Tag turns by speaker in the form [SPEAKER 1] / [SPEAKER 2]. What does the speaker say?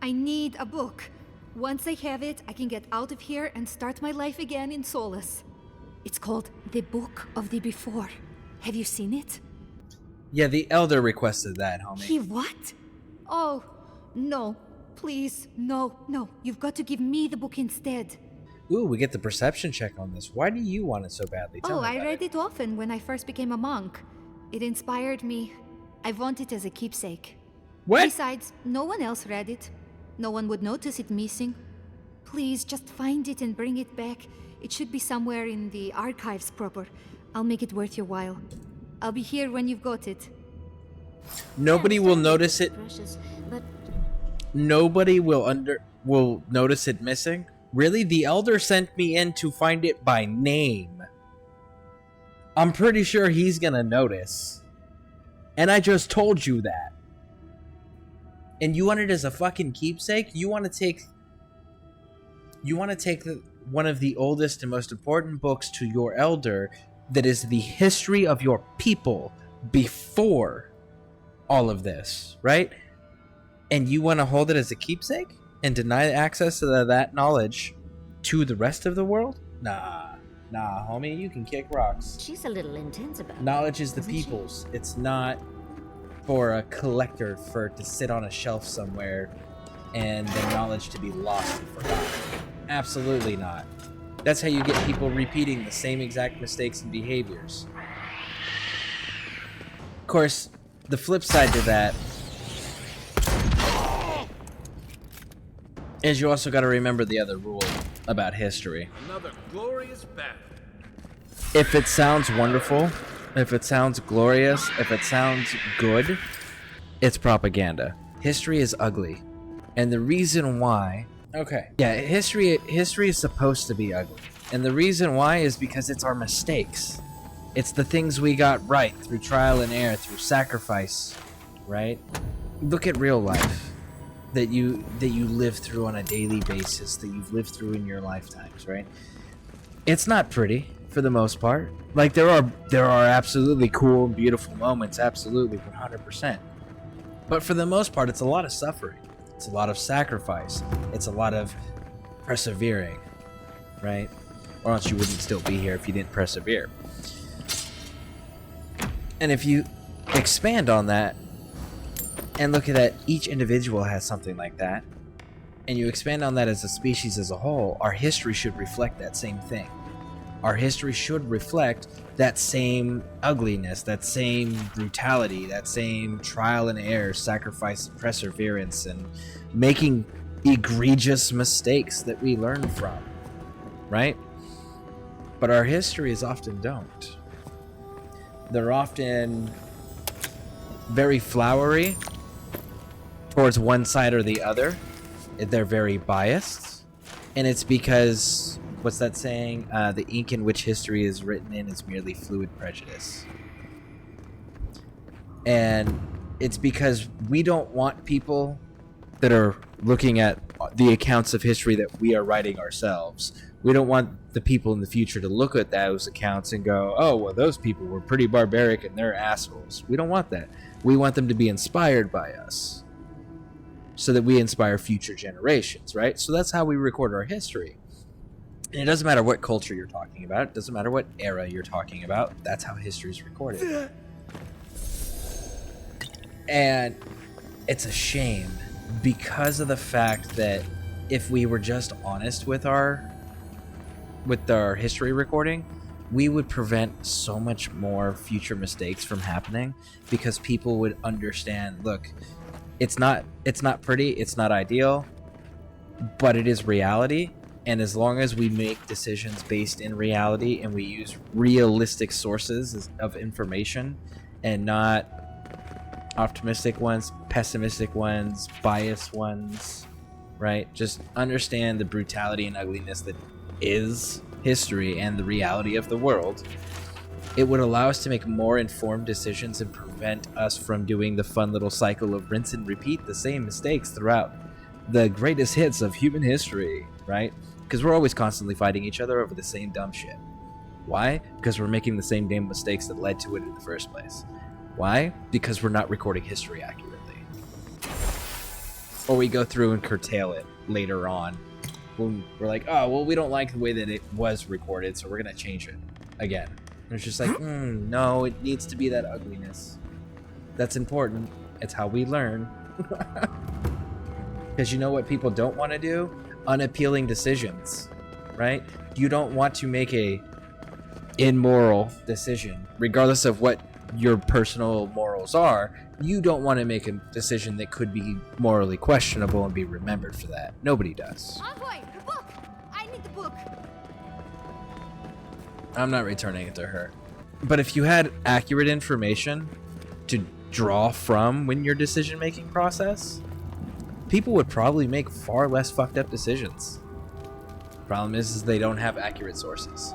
[SPEAKER 1] I need a book. Once I have it, I can get out of here and start my life again in Solace. It's called The Book of the Before. Have you seen it?
[SPEAKER 2] Yeah, the Elder requested that, homie.
[SPEAKER 1] He what? Oh, no. Please, no. You've got to give me the book instead.
[SPEAKER 2] Ooh, we get the perception check on this. Why do you want it so badly? Tell me
[SPEAKER 1] I
[SPEAKER 2] about
[SPEAKER 1] read it often when I first became a monk. It inspired me. I want it as a keepsake.
[SPEAKER 2] What?
[SPEAKER 1] Besides, no one else read it. No one would notice it missing. Please, just find it and bring it back. It should be somewhere in the archives proper. I'll make it worth your while. I'll be here when you've got it.
[SPEAKER 2] Nobody will notice it.
[SPEAKER 3] Precious, but
[SPEAKER 2] Nobody will notice it missing. Really? The Elder sent me in to find it by name. I'm pretty sure he's gonna notice. And I just told you that. And you want it as a fucking keepsake? You want to take one of the oldest and most important books to your Elder that is the history of your people before all of this, right? And you want to hold it as a keepsake and deny access to that knowledge to the rest of the world? Nah, homie, you can kick rocks.
[SPEAKER 3] she's a little intense about it.
[SPEAKER 2] Knowledge is the
[SPEAKER 3] Isn't she?
[SPEAKER 2] people's. It's not for a collector for it to sit on a shelf somewhere and the knowledge to be lost and forgotten. Absolutely not. That's how you get people repeating the same exact mistakes and behaviors. Of course, the flip side to that is you also got to remember the other rule about history.
[SPEAKER 4] Another glorious battle.
[SPEAKER 2] If it sounds wonderful, if it sounds glorious, if it sounds good, it's propaganda. History is ugly. And the reason why... Okay. Yeah, history is supposed to be ugly. And the reason why is because it's our mistakes. It's the things we got right through trial and error, through sacrifice, right? Look at real life that you live through on a daily basis, that you've lived through in your lifetimes, right? It's not pretty for the most part. Like there are absolutely cool and beautiful moments, absolutely 100%. But for the most part, it's a lot of suffering. It's a lot of sacrifice. It's a lot of persevering, right? Or else you wouldn't still be here if you didn't persevere. And if you expand on that and look at that, each individual has something like that, and you expand on that as a species as a whole, our history should reflect that same thing. Our history should reflect that same ugliness, that same brutality, that same trial and error, sacrifice, perseverance, and making egregious mistakes that we learn from, right? But our histories often don't. They're often very flowery towards one side or the other. They're very biased. And it's because, what's that saying? The ink in which history is written in is merely fluid prejudice. And it's because we don't want people that are looking at the accounts of history that we are writing ourselves. We don't want the people in the future to look at those accounts and go, oh, well, those people were pretty barbaric and they're assholes. We don't want that. We want them to be inspired by us so that we inspire future generations, right? So that's how we record our history. And it doesn't matter what culture you're talking about. It doesn't matter what era you're talking about. That's how history is recorded. And it's a shame because of the fact that if we were just honest with our history recording, we would prevent so much more future mistakes from happening, because people would understand, look, it's not pretty, it's not ideal, but it is reality. And as long as we make decisions based in reality and we use realistic sources of information and not optimistic ones, pessimistic ones, biased ones, right? Just understand the brutality and ugliness that is history and the reality of the world. It would allow us to make more informed decisions and prevent us from doing the fun little cycle of rinse and repeat the same mistakes throughout the greatest hits of human history, right? Because we're always constantly fighting each other over the same dumb shit. Why? Because we're making the same damn mistakes that led to it in the first place. Why? Because we're not recording history accurately. Or we go through and curtail it later on. When we're like, oh, well, we don't like the way that it was recorded, so we're going to change it again. And it's just like, no, it needs to be that ugliness. That's important. It's how we learn. Because you know what people don't want to do? Unappealing decisions, right? You don't want to make a immoral decision, regardless of what your personal morals are. You don't want to make a decision that could be morally questionable and be remembered for that. Nobody does.
[SPEAKER 1] Envoy, the book! I need the book!
[SPEAKER 2] I'm not returning it to her. But if you had accurate information to draw from when your decision-making process, people would probably make far less fucked up decisions. Problem is they don't have accurate sources.